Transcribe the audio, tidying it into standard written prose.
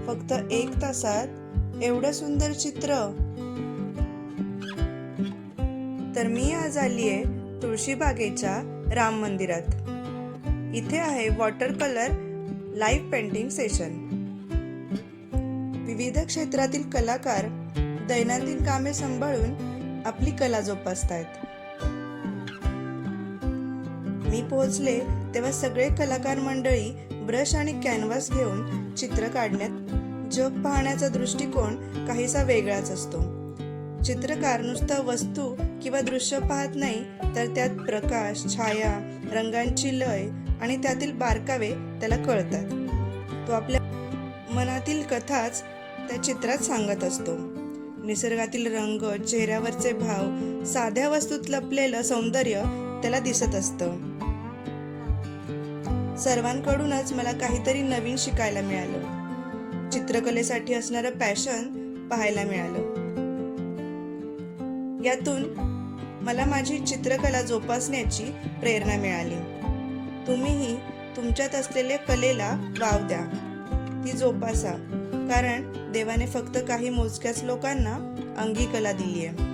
फक्त 1 तासात एवढं सुंदर चित्र. तर मी आज आली आहे तुळशीबागेच्या राम मंदिरात. इथे आहे water colour live painting session. विविध क्षेत्रातील कलाकार दैनंदिन कामे सांभाळून आपली कला जोपासतायत. मी पोहोचले तेव्हा सगळे कलाकार मंडळी ब्रश आणि कॅनव्हास घेऊन चित्र काढण्यात. जग पाहण्याचा दृष्टिकोन काहीसा वेगळाच असतो. चित्रकार नुसतं वस्तू किंवा दृश्य पाहत नाही, तर त्यात प्रकाश, छाया, रंगांची लय आणि त्यातील बारकावे त्याला कळतात. तो आपल्या मनातील कथाच त्या चित्रात सांगत असतो. निसर्गातील रंग, चेहऱ्यावरचे भाव, साध्या वस्तूत लपलेलं सौंदर्य त्याला दिसत असतं. सर्वांकडूनच मला काहीतरी नवीन शिकायला मिळालं. चित्रकलेसाठी असणारं पॅशन पाहायला मिळालं. यातून मला माझी चित्रकला जोपासण्याची प्रेरणा मिळाली. तुम्हीही तुमच्यात असलेल्या कलेला वाव द्या, ती जोपासा, कारण देवाने फक्त काही मोजक्याच लोकांना अंगी कला दिली आहे.